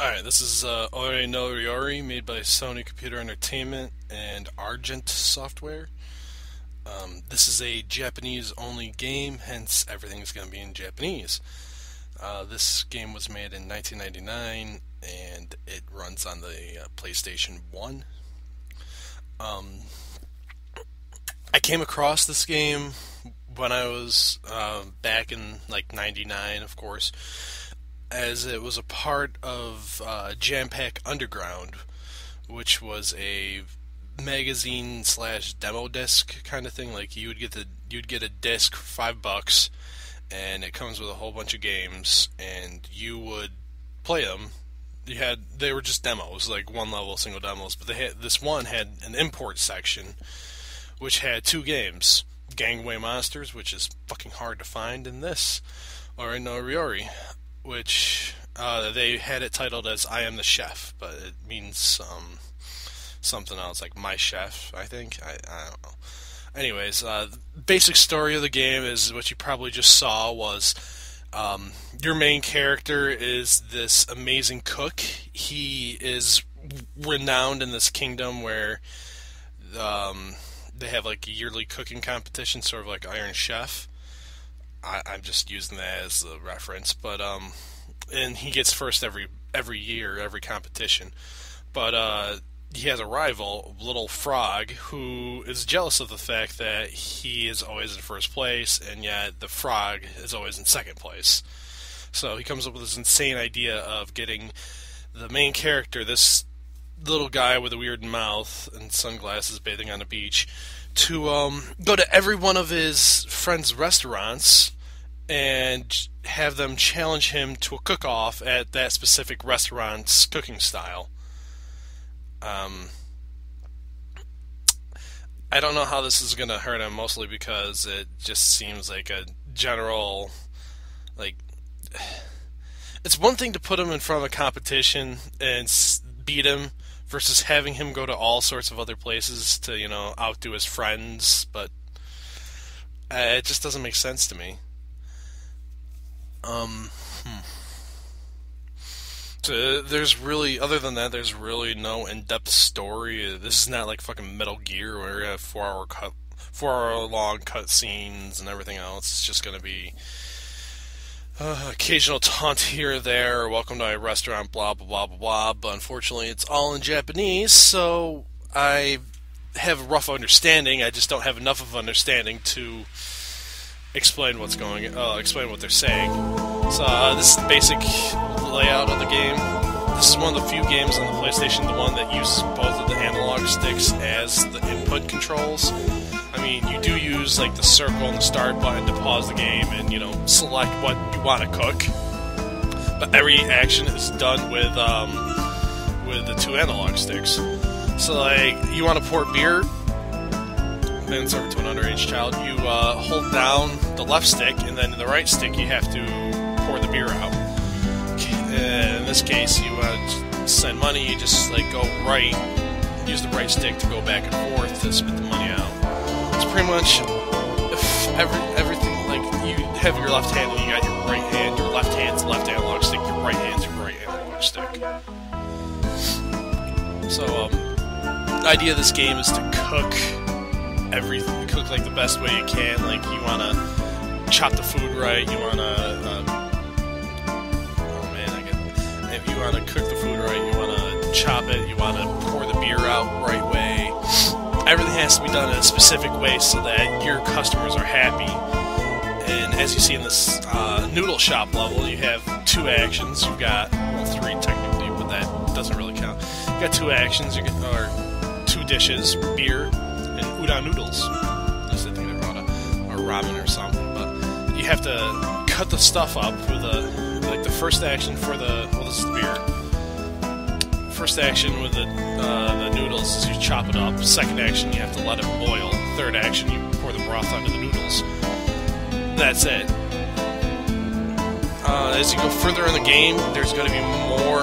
Alright, this is Ore no Ryouri, made by Sony Computer Entertainment and Argent Software. This is a Japanese-only game, hence everything is going to be in Japanese. This game was made in 1999, and it runs on the PlayStation 1. I came across this game when I was back in, like, 99, of course, as it was a part of Jam Pack Underground, which was a magazine slash demo disc kind of thing. Like you'd get a disc for $5, and it comes with a whole bunch of games, and you would play them. They were just demos, like one level single demos, but this one had an import section, which had two games: Gangway Monsters, which is fucking hard to find, and this, or no Ryouri, which they had it titled as I Am the Chef, but it means something else, like My Chef, I think. I don't know. Anyways, basic story of the game is what you probably just saw was your main character is this amazing cook. He is renowned in this kingdom where they have like a yearly cooking competition, sort of like Iron Chef. I'm just using that as a reference, but and he gets first every year, every competition. But he has a rival, Little Frog, who is jealous of the fact that he is always in first place, and yet the frog is always in second place. So he comes up with this insane idea of getting the main character, this little guy with a weird mouth and sunglasses, bathing on a beach, to go to every one of his friends' restaurants and have them challenge him to a cook-off at that specific restaurant's cooking style. I don't know how this is going to hurt him, mostly because it just seems like a general, like, it's one thing to put him in front of a competition and beat him, versus having him go to all sorts of other places to, outdo his friends, but it just doesn't make sense to me. So there's really, other than that, there's really no in-depth story. This is not like fucking Metal Gear where you have 4-hour long cut scenes and everything else. It's just going to be occasional taunt here or there, welcome to my restaurant, blah, blah, blah, blah, blah, but unfortunately it's all in Japanese, so I have a rough understanding. I just don't have enough of understanding to explain explain what they're saying. So this is the basic layout of the game. This is one of the few games on the PlayStation 1 that uses both of the analog sticks as the input controls. I mean, you do use like the circle and the start button to pause the game and, select what you want to cook. But every action is done with the two analog sticks. So, like, you want to pour beer, then serve it to an underage child, you hold down the left stick, and then the right stick you have to pour the beer out. In this case, you want to send money, you just go right, use the right stick to go back and forth to spit the money out. It's pretty much everything, like, you have your left hand and you got your right hand, your left hand's the left analog stick, your right hand's your right analog stick. So, the idea of this game is to cook everything, cook like the best way you can. Like, you want to chop the food right, you want to if you want to cook the food right, you want to chop it, you want to pour the beer out right way. Everything has to be done in a specific way so that your customers are happy. And as you see in this noodle shop level, you have two actions. You've got, well, three technically, but that doesn't really count. You got two actions, or two dishes: beer and udon noodles. At least I think they brought or ramen or something. But you have to cut the stuff up with the first action for this is the beer. First action with the noodles is you chop it up. Second action, you have to let it boil. Third action, you pour the broth onto the noodles. That's it. As you go further in the game, there's going to be more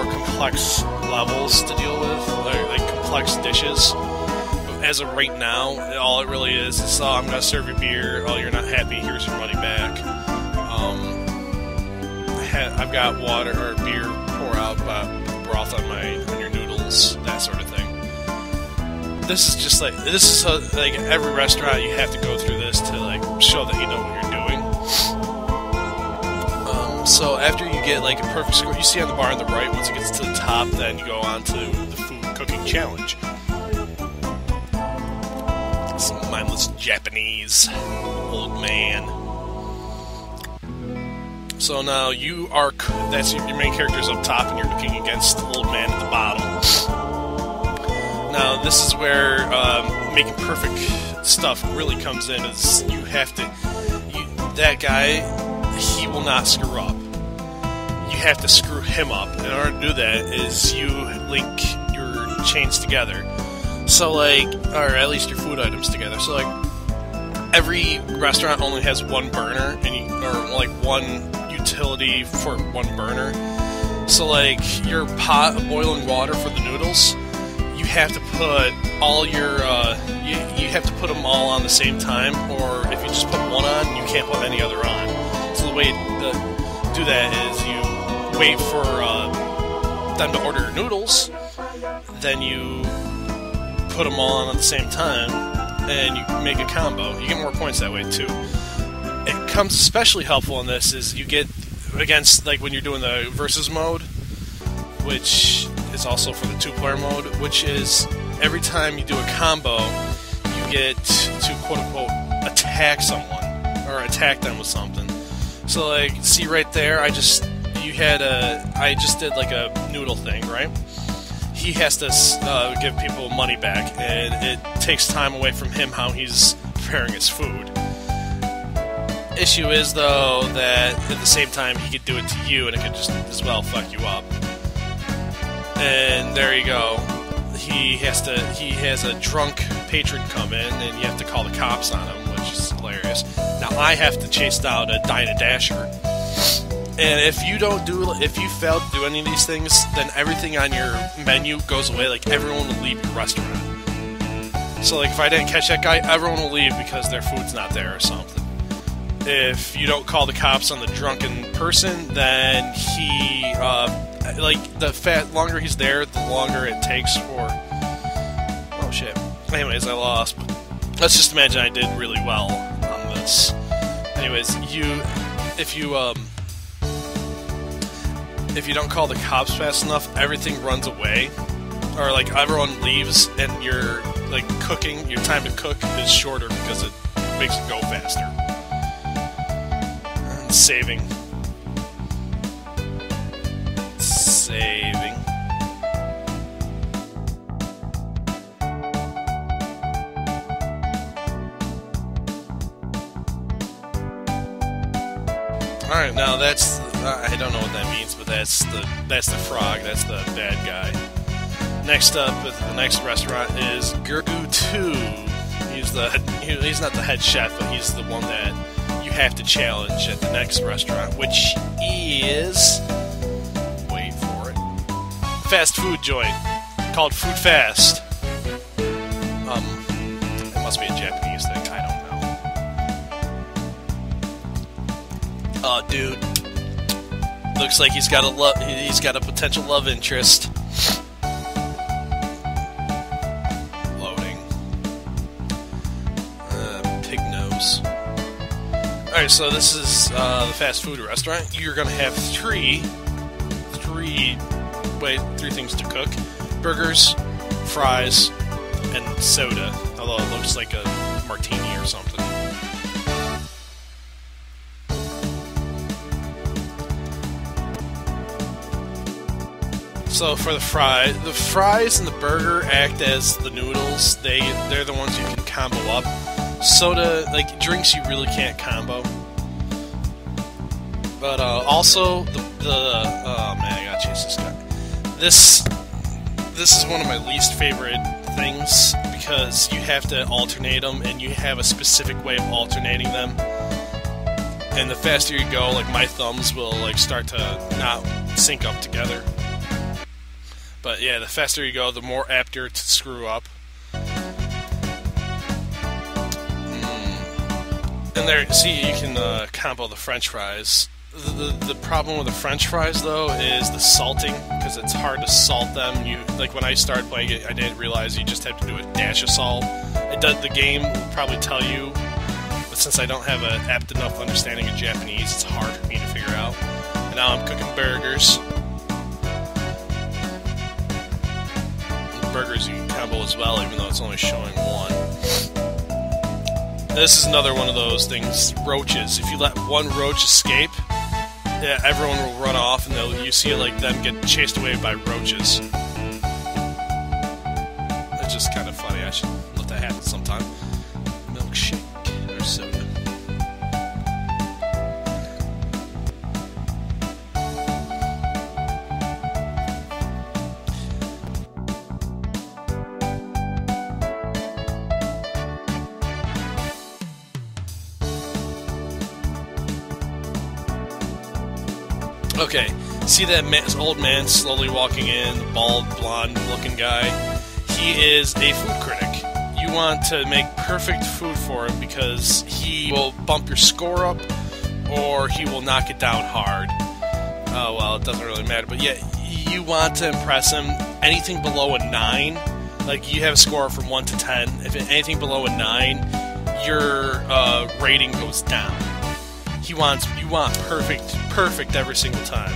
complex levels to deal with, like complex dishes. But as of right now, all it really is I'm going to serve you beer. Oh, you're not happy? Here's your money back. I've got water or beer pour out, but fast on your noodles, that sort of thing. This is just like like every restaurant you have to go through this to like show that you know what you're doing. So after you get like a perfect score, you see on the bar on the right, once it gets to the top, then you go on to the food cooking challenge. Some mindless Japanese old man. So now that's your main character's up top, and you're cooking against the old man at the bottom. Now this is where making perfect stuff really comes in. Is you have to, that guy, he will not screw up. You have to screw him up. In order to do that, is you link your chains together. So like, or at least your food items together. So like, every restaurant only has one burner, or like one utility for one burner. So like, your pot of boiling water for the noodles, you have to put all your you have to put them all on the same time, or if you just put one on, you can't put any other on. So the way to do that is you wait for them to order your noodles, then you put them all on at the same time, and you make a combo. You get more points that way too. It comes especially helpful in this is you get against, like, when you're doing the versus mode, which is also for the 2-player mode, which is every time you do a combo, you get to quote-unquote attack someone, or attack them with something. So like, see right there, I just did like a noodle thing, right? He has to give people money back, and it takes time away from him how he's preparing his food. Issue is, though, that at the same time he could do it to you, and it could just as well fuck you up. And there you go. He has a drunk patron come in, and you have to call the cops on him, which is hilarious. Now I have to chase down a Dinah Dasher. And if you fail to do any of these things, then everything on your menu goes away. Like, everyone will leave your restaurant. So, like, if I didn't catch that guy, everyone will leave because their food's not there or something. If you don't call the cops on the drunken person, then he, the longer he's there, the longer it takes for... Oh, shit. Anyways, I lost. But let's just imagine I did really well on this. Anyways, if you don't call the cops fast enough, everything runs away, or like everyone leaves, and your time to cook is shorter because it makes it go faster. And saving. All right, now that's. I don't know what that means, but that's the frog. That's the bad guy. Next up, at the next restaurant is Gurgu 2. He's not the head chef, but he's the one that you have to challenge at the next restaurant, which is, wait for it, fast food joint called Food Fast. It must be a Japanese thing. I don't know. Oh, dude. Looks like he's got a potential love interest. Loading. Pig nose. Alright, so this is the fast food restaurant. You're gonna have three things to cook: burgers, fries, and soda. Although it looks like a martini or something. So for the fries and the burger act as the noodles. They're the ones you can combo up. Soda, like drinks, you really can't combo. But also oh man, I gotta chase this guy. This is one of my least favorite things because you have to alternate them, and you have a specific way of alternating them. And the faster you go, like my thumbs will like start to not sync up together. But yeah, the faster you go, the more apt you're to screw up. And there, see, you can combo the French fries. The problem with the French fries though is the salting, because it's hard to salt them. Like when I started playing it, I didn't realize you just have to do a dash of salt. The game will probably tell you, but since I don't have an apt enough understanding of Japanese, it's hard for me to figure out. And now I'm cooking burgers. Burgers you can combo as well, even though it's only showing one. This is another one of those things, roaches. If you let one roach escape, yeah, everyone will run off, and you see like them get chased away by roaches. It's just kind of funny. I should let that happen sometime. Milkshake or soda. Okay, see that old man slowly walking in, the bald, blonde-looking guy? He is a food critic. You want to make perfect food for him because he will bump your score up, or he will knock it down hard. Oh, well, it doesn't really matter, but yeah, you want to impress him. Anything below a 9, like you have a score from 1 to 10, if anything below a 9, your rating goes down. You want perfect every single time.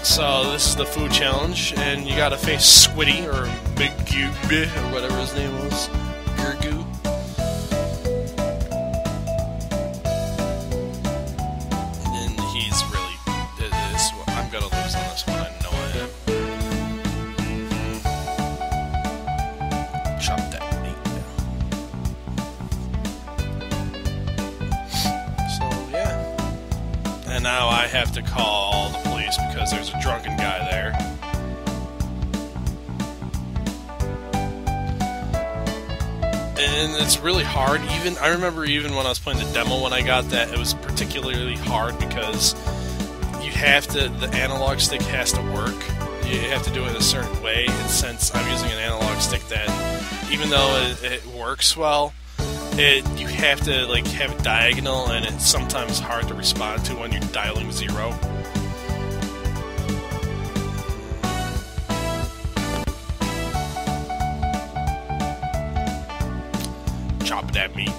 So this is the food challenge, and you gotta face Squiddy, or Big Goob, or whatever his name was. Gurgoo. And he's really... I'm gonna lose on this one, I know I am. Chop that meat down. So, yeah. And now I have to call the police because there's a drunken guy there. And it's really hard. I remember even when I was playing the demo when I got that, it was particularly hard because the analog stick has to work. You have to do it in a certain way, and since I'm using an analog stick that, even though it works well, you have to like have it diagonal, and it's sometimes hard to respond to when you're dialing 0. Chop that meat.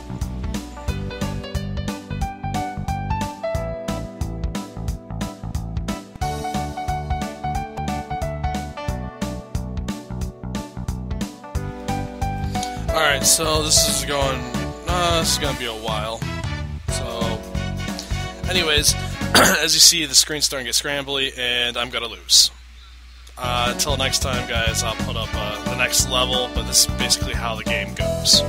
Alright, so this is going to be a while. So, anyways, as you see, the screen's starting to get scrambly, and I'm going to lose. Until next time, guys, I'll put up the next level, but this is basically how the game goes.